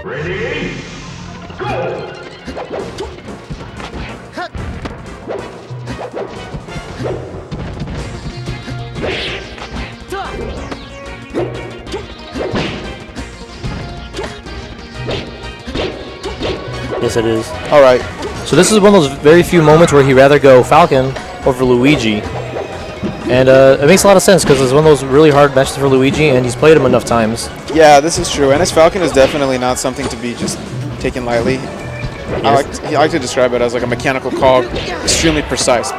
Ready? Go! Yes, it is. All right. So this is one of those very few moments where he'd rather go Falcon over Luigi. And it makes a lot of sense because it's one of those really hard matches for Luigi, and he's played him enough times. Yeah, this is true. And his Falcon is definitely not something to be just taken lightly. Yes. I like to describe it as like a mechanical cog, extremely precise.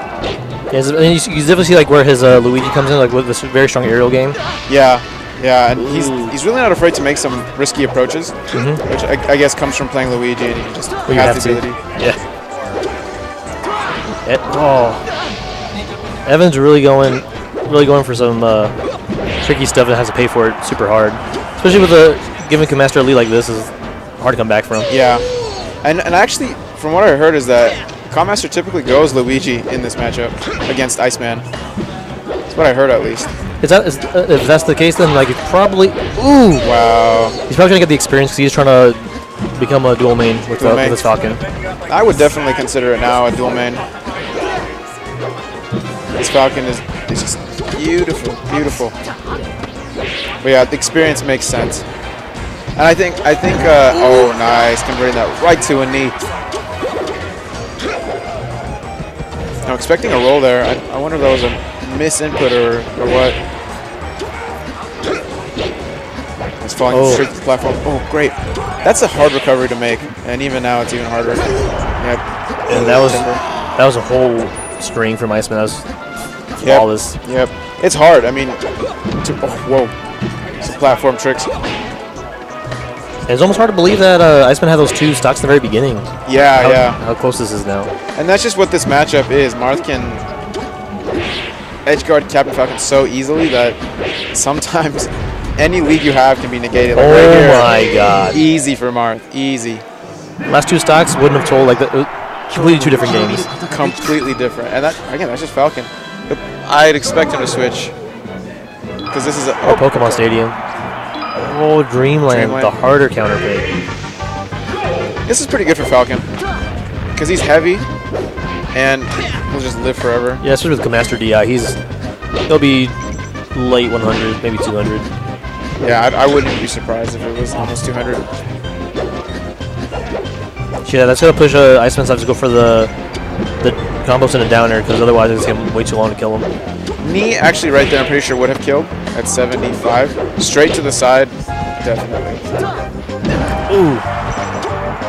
Yes, and you definitely see like where his Luigi comes in, like with this very strong aerial game. Yeah, yeah, and he's really not afraid to make some risky approaches, which I guess comes from playing Luigi, and he just has the ability. Yeah. Evan's really going for some tricky stuff that has to pay for it super hard, especially with giving Master a lead like this is hard to come back from. Yeah, and actually, from what I heard is that Master typically goes Luigi in this matchup against Iceman. That's what I heard, at least. If that's the case, then like it's probably Wow. He's probably gonna get the experience because he's trying to become a dual main with his Falcon. I would definitely consider it now a dual main. This Falcon is just beautiful, beautiful. But yeah, the experience makes sense. And I think, oh nice, converting that right to a knee. I'm expecting a roll there. I wonder if that was a misinput or what. It's falling straight to the platform. Oh, great. That's a hard recovery to make, and even now it's even harder. Yeah. And that was a whole string from Iceman. That was flawless. Yep. It's hard. I mean, whoa. Some platform tricks. And it's almost hard to believe that Iceman had those two stocks in the very beginning. Yeah, How close this is now. And that's just what this matchup is. Marth can edgeguard Captain Falcon so easily that sometimes any lead you have can be negated. Like right here. My god. Easy for Marth. Easy. Last two stocks wouldn't have told, like, completely two different games. Completely different. And that, again, that's just Falcon. I'd expect him to switch. Because this is a... Pokemon Stadium. Oh, Dreamland, the harder counter pick. This is pretty good for Falcon. Because he's heavy, and he'll just live forever. Yeah, especially with Master DI. He'll be late 100, maybe 200. Yeah, I wouldn't be surprised if it was almost 200. Yeah, that's going to push Iceman's have to go for the combos in a downer, because otherwise it's going to take him way too long to kill him. Knee, actually, right there, I'm pretty sure would have killed at 75. Straight to the side, definitely. Ooh.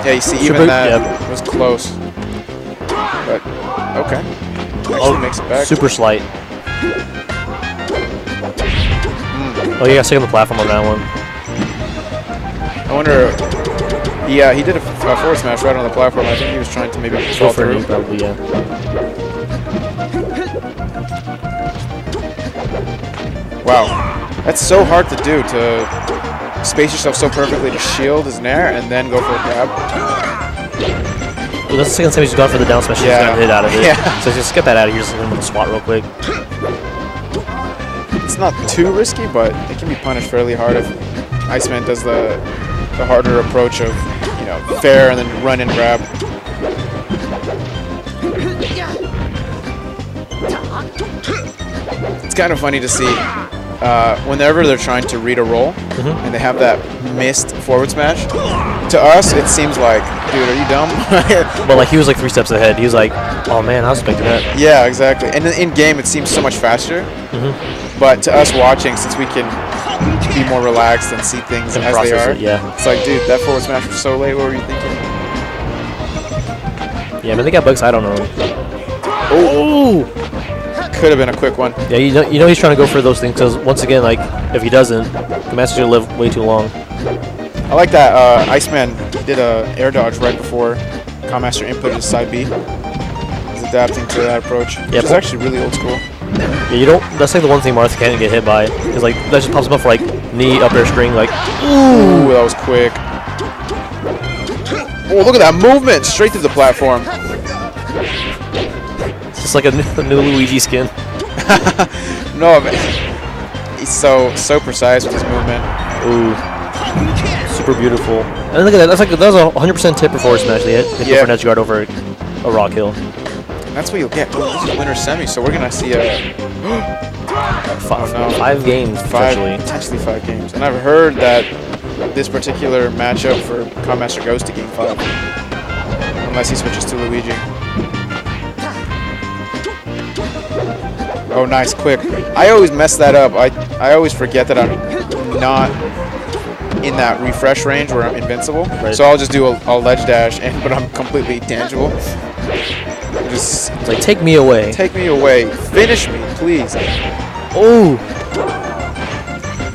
Yeah, you see, even that was close. But, okay. Actually makes it back. Super slight. Oh, you got stuck on the platform on that one. I wonder... Yeah, he did a forward smash right on the platform. I think he was trying to maybe fall through. Probably, yeah. Wow. That's so hard to do, to space yourself so perfectly to shield his nair and then go for a grab. Well, that's the second time he's gone for the down smash. He's got a hit out of it. Yeah. So just get that out of here. Just with a swat real quick. It's not too risky, but it can be punished fairly hard if Iceman does the harder approach of, you know, fair and then run and grab. It's kind of funny to see whenever they're trying to read a roll and they have that missed forward smash. To us, it seems like, dude, are you dumb? But like he was like 3 steps ahead. He was like, oh man, I was expecting that. Yeah, exactly. And in game, it seems so much faster. But to us watching, since we can be more relaxed and see things as they are, it's like, dude, that forward smash was so late. What were you thinking? Yeah, I mean, they got bugs. I don't know. Oh, could have been a quick one. Yeah, you know he's trying to go for those things because once again, like if he doesn't, the master's gonna live way too long. I like that Iceman did a air dodge right before Master inputted his side B. He's adapting to that approach, which is actually really old school. Yeah, you don't. That's like the one thing Marth can't get hit by is like that just pops him up for like knee up air string like. Ooh, that was quick. Oh, look at that movement straight through the platform. It's just like a new Luigi skin. No, man. He's so precise with his movement. Ooh, super beautiful. And look at that. That was a 100% tipper forward smash. They hit Yeah. for an edge guard over a rock hill. And that's what you'll get. Oh, this is winner semi, so we're gonna see a Five games, potentially. potentially 5 games. And I've heard that this particular matchup for Codemaster goes to game 5, unless he switches to Luigi. Oh, nice, quick. I always mess that up. I always forget that I'm not in that refresh range where I'm invincible. Right. So I'll just do a ledge dash, but I'm completely tangible. Just It's like, take me away. take me away. Finish me, please. Oh!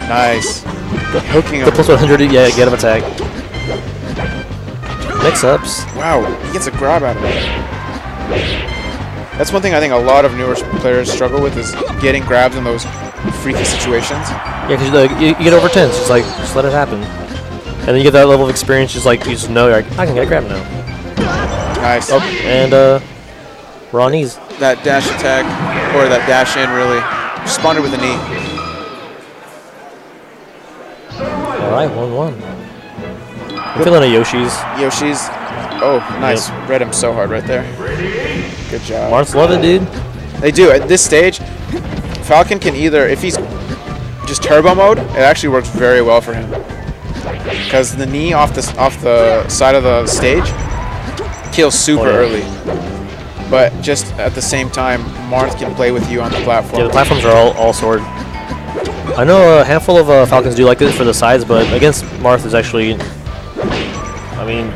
Nice. Hooking The him. plus 100, yeah, get him attack. Mix-ups. Wow, he gets a grab out of it. That's one thing I think a lot of newer players struggle with, is getting grabs in those freaky situations. Yeah, because you get over 10, just let it happen. And then you get that level of experience, just like, you just know, you're like, I can get a grab now. Nice. Oh, and, we're on knees. That dash attack, or that dash in, really responded with a knee. Alright, 1-1. I'm feeling a Yoshi's. Yoshi's. Oh, nice. Yep. Read him so hard right there. Good job. Marth's love it, dude. They do. At this stage, Falcon can either, if he's just turbo mode, it actually works very well for him. Because the knee off the side of the stage kills super early. But just at the same time, Marth can play with you on the platform. Yeah, the platforms are all sword. I know a handful of Falcons do like this for the sides, but against Marth is actually, I mean,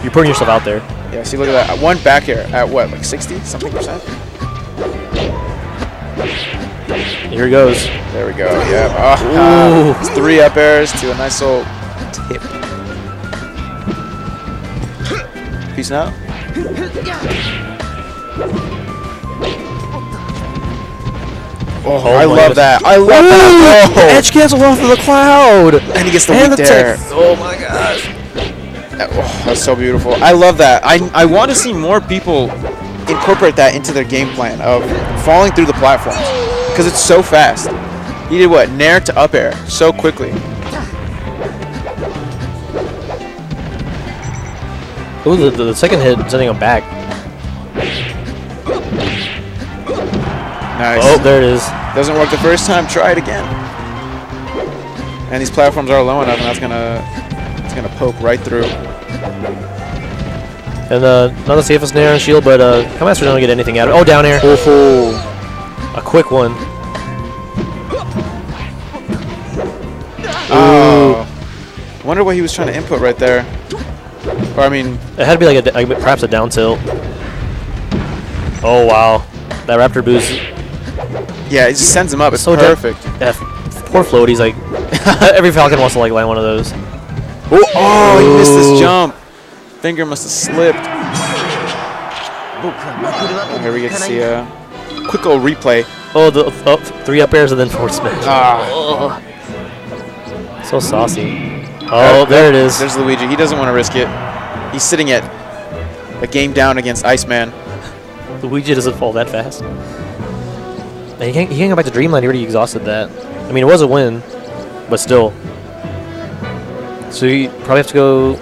you're putting yourself out there. Yeah, see, look at that. One back air at what, like 60-something percent? Here he goes. There we go, yeah. Oh, it's 3 up airs to a nice little tip. Peace out. Oh, I love that. I love that. Oh. Edge cancel off of the cloud. And he gets the And weak the dare. tech. Oh my gosh. Oh, that's so beautiful. I love that. I want to see more people incorporate that into their game plan of falling through the platforms, because it's so fast. He did what? Nair to up air so quickly. Ooh, the second hit sending him back. Nice. Oh, there it is. Doesn't work the first time. Try it again. And these platforms are low enough, and it's gonna poke right through. And not the safest nair on shield, but Codemaster don't get anything out of it. Oh, down air. Oh. A quick one. Oh. Wonder what he was trying to input right there. Or I mean, It had to be like perhaps a down tilt. Oh wow, that Raptor boost. yeah, it just sends him up. It's So perfect. Yeah, poor floaties. Like every Falcon wants to like land one of those. Oh, he missed this jump. Finger must have slipped. Oh, here we get to see a quick old replay. Oh, the 3 up airs and then forward smash. Ah. Oh. So saucy. Oh, there it is. There's Luigi. He doesn't want to risk it. He's sitting at a game down against Iceman. Luigi doesn't fall that fast. Man, he can't go back to Dreamland. He already exhausted that. I mean, it was a win, but still. So you probably have to go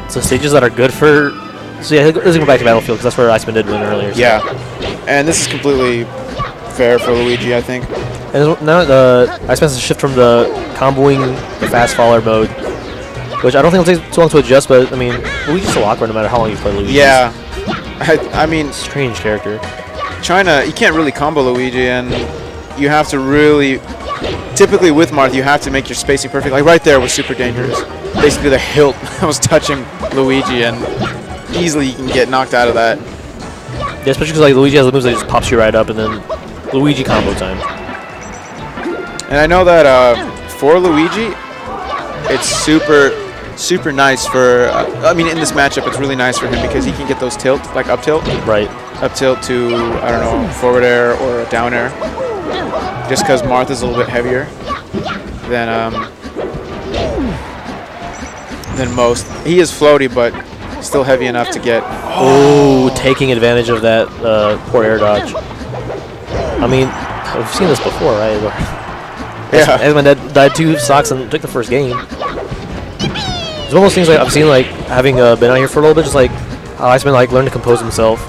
to stages that are good for. So yeah, let's go back to Battlefield because that's where Iceman did win earlier. So. Yeah, and this is completely fair for Luigi, I think. And now Iceman has to shift from the comboing the fast faller mode, which I don't think it'll take too long to adjust. But I mean, Luigi's so awkward no matter how long you play Luigi. Yeah, I mean, strange character. You can't really combo Luigi, and you have to really. Typically with Marth, you have to make your spacing perfect. Like right there was super dangerous. Basically the hilt was touching Luigi, and easily you can get knocked out of that. Yeah, especially because like Luigi has the moves that just pops you right up, and then Luigi combo time. And I know that for Luigi, it's super nice for. I mean, in this matchup, it's really nice for him because he can get those tilt, like up tilt. Right. Up tilt to, I don't know, forward air or a down air. Just because Marth is a little bit heavier than most. He is floaty, but still heavy enough to get. Oh, taking advantage of that poor air dodge. I mean, we've seen this before, right? Yeah. Iceman died 2 stocks and took the first game. It's one of those things like I've seen like having been out here for a little bit, just like how Iceman like learned to compose himself.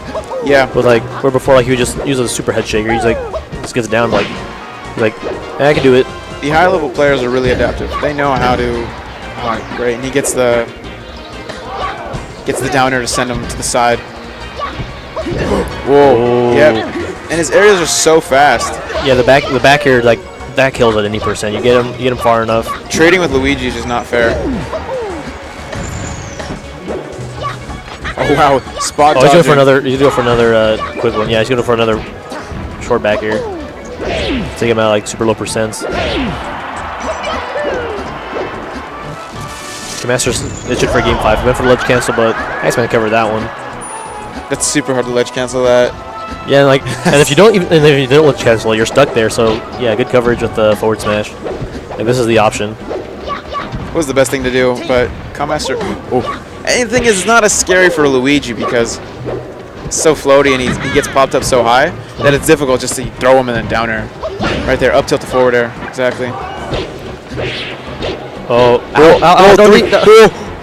Yeah. With like where before like he would just use a super head shaker. He's like just gets down like he's like I can do it. The high level players are really adaptive. They know how to. Oh, great, and he gets the downer to send him to the side. Whoa. Yep. And his areas are so fast. Yeah, the back here like that kills at any percent. You get him far enough. Trading with Luigi is just not fair. Oh wow, spot. Oh, he's going for another. He's going for another quick one. Yeah, he's going for another short back here. Take him out like super low percents. Master's itching for game 5. He went for the ledge cancel, but Iceman covered that one. That's super hard to ledge cancel that. Yeah, and if you don't ledge cancel, you're stuck there. So yeah, good coverage with the forward smash. Like this is the option. It was the best thing to do, but Master. Oh, and the thing is, it's not as scary for Luigi because it's so floaty and he gets popped up so high that it's difficult just to throw him and then down air. Right there, up tilt to forward air. Exactly. Oh, don't reach.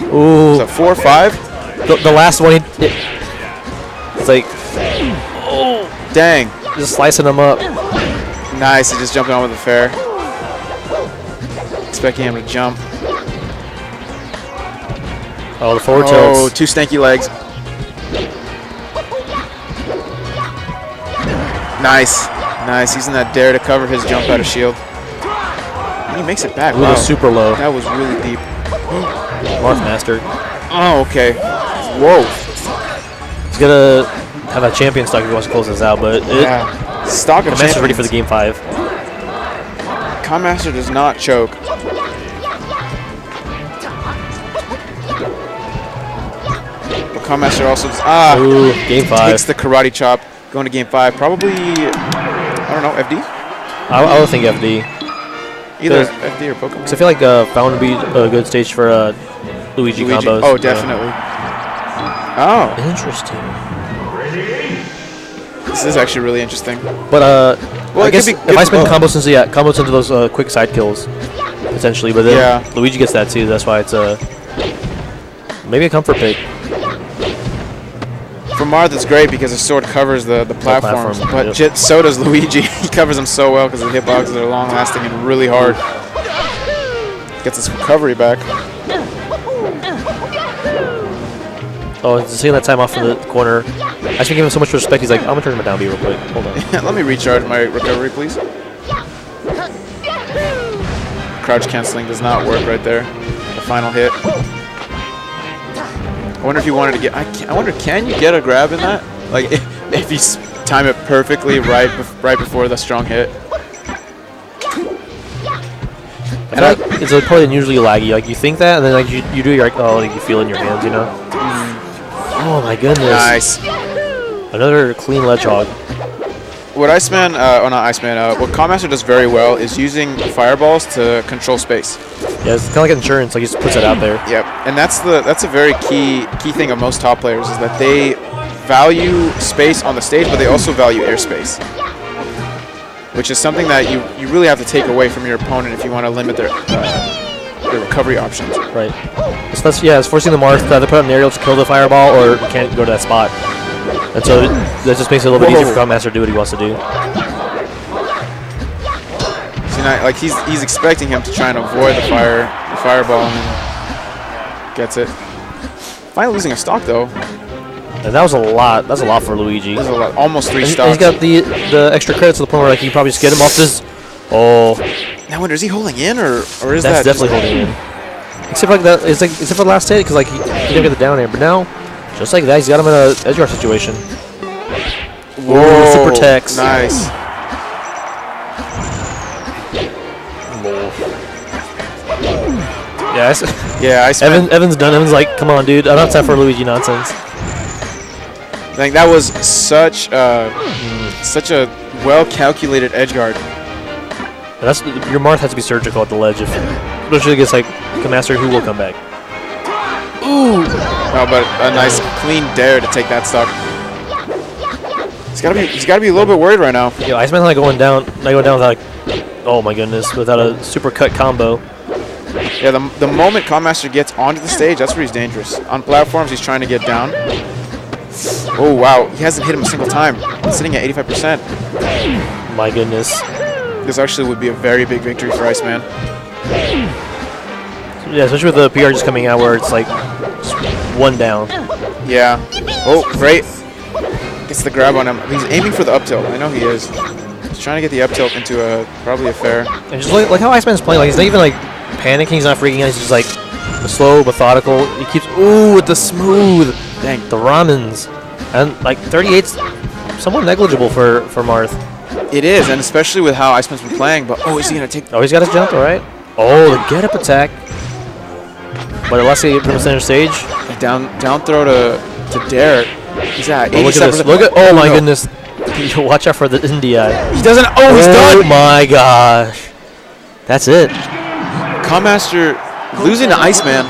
Ooh. So 4-5? The last one, it's like, oh, dang. Just slicing them up. Nice, he just jumped on with the fair. Expecting him to jump. Oh, the forward tilts. Oh, 2 stanky legs. Nice. Nice, using that dare to cover his jump out of shield. And he makes it back. Wow. Super low. That was really deep. Marth mastered. Oh, okay. Whoa. He's gonna have a champion stock if he wants to close this out, but yeah. Stock of Master's ready for the game 5. Master does not choke. But Master also ooh, game 5. Takes the karate chop. Going to game 5. Probably, I don't know, FD? I would think FD. Either FD or Pokemon. So I feel like Falcon would be a good stage for Luigi combos. Oh, definitely. Oh. Interesting. This is actually really interesting. But well, I guess if Iceman combos into those quick side kills, potentially. But then Luigi gets that too. That's why it's maybe a comfort pick. For Marth, it's great because his sword covers the platforms, but so does Luigi. He covers them so well because the hitboxes are long-lasting and really hard. Gets his recovery back. Oh, he's taking that time off from the corner. I should give him so much respect. He's like, I'm going to turn him down B real quick. Hold on. Let me recharge my recovery, please. Crouch canceling does not work right there. The final hit. I wonder if you wanted to get. I wonder, can you get a grab in that? Like, if you time it perfectly right before the strong hit. I feel like it's probably unusually laggy. Like you think that, and then like you do, you're like, oh, like you feel it in your hands, you know? Oh my goodness! Nice. Another clean ledge hog. What Iceman, not Iceman, what Master does very well is using fireballs to control space. Yeah, it's kind of like insurance. Like he just puts it out there. Yep, and that's a very key thing of most top players is that they value space on the stage, but they also value airspace, which is something that you really have to take away from your opponent if you want to limit their recovery options. Right. So it's forcing the Marth to either put out an aerial to kill the fireball or can't go to that spot. And so that just makes it a little bit easier for Master to do what he wants to do. See, now, like he's expecting him to try and avoid the fireball, and then gets it. Finally losing a stock though. And that was a lot. That's a lot for Luigi. That's a lot. Almost 3 stocks. And he's got the extra credits to the point where like you probably just get him off this. Oh. Now, I wonder, is he holding in or is that's that? That's definitely holding in. Except like that, except for the last hit, because like he didn't get the down air. But now, just like that, he's got him in a edge guard situation. Whoa! Super text. Nice. Yeah, Iceman. Evan's done. Evan's like, come on, dude. I don't have time for Luigi nonsense. I think that was such a well-calculated edge guard. And that's your Marth has to be surgical at the ledge, especially against like a Master who will come back. Ooh! Oh, but a nice clean dare to take that stock. He's gotta be a little bit worried right now. Yo, Iceman's not going down. Not going down without like Oh my goodness, without a super cut combo. Yeah, the moment Calm-Master gets onto the stage, that's where he's dangerous. On platforms, he's trying to get down. Oh, wow. He hasn't hit him a single time. He's sitting at 85%. My goodness. This actually would be a very big victory for Iceman. Yeah, especially with the PR just coming out where it's like just one down. Yeah. Oh, great. Gets the grab on him. He's aiming for the up tilt. I know he is. He's trying to get the up tilt into probably a fair. And just like how Iceman's playing, like he's not even like panicking, he's not freaking out, he's just like slow, methodical. He keeps with the smooth. Dang, the ramens. And like 38's somewhat negligible for Marth. It is, and especially with how Iceman's been playing, but is he gonna take Oh, he's got his jump, alright. Oh, the get up attack. But unless he put him center stage. down throw to Derek? He's at 87%. Look at this. Look at my goodness. Watch out for the India. He doesn't. Oh, he's done. Oh my gosh. That's it. Calm-Master losing to Iceman.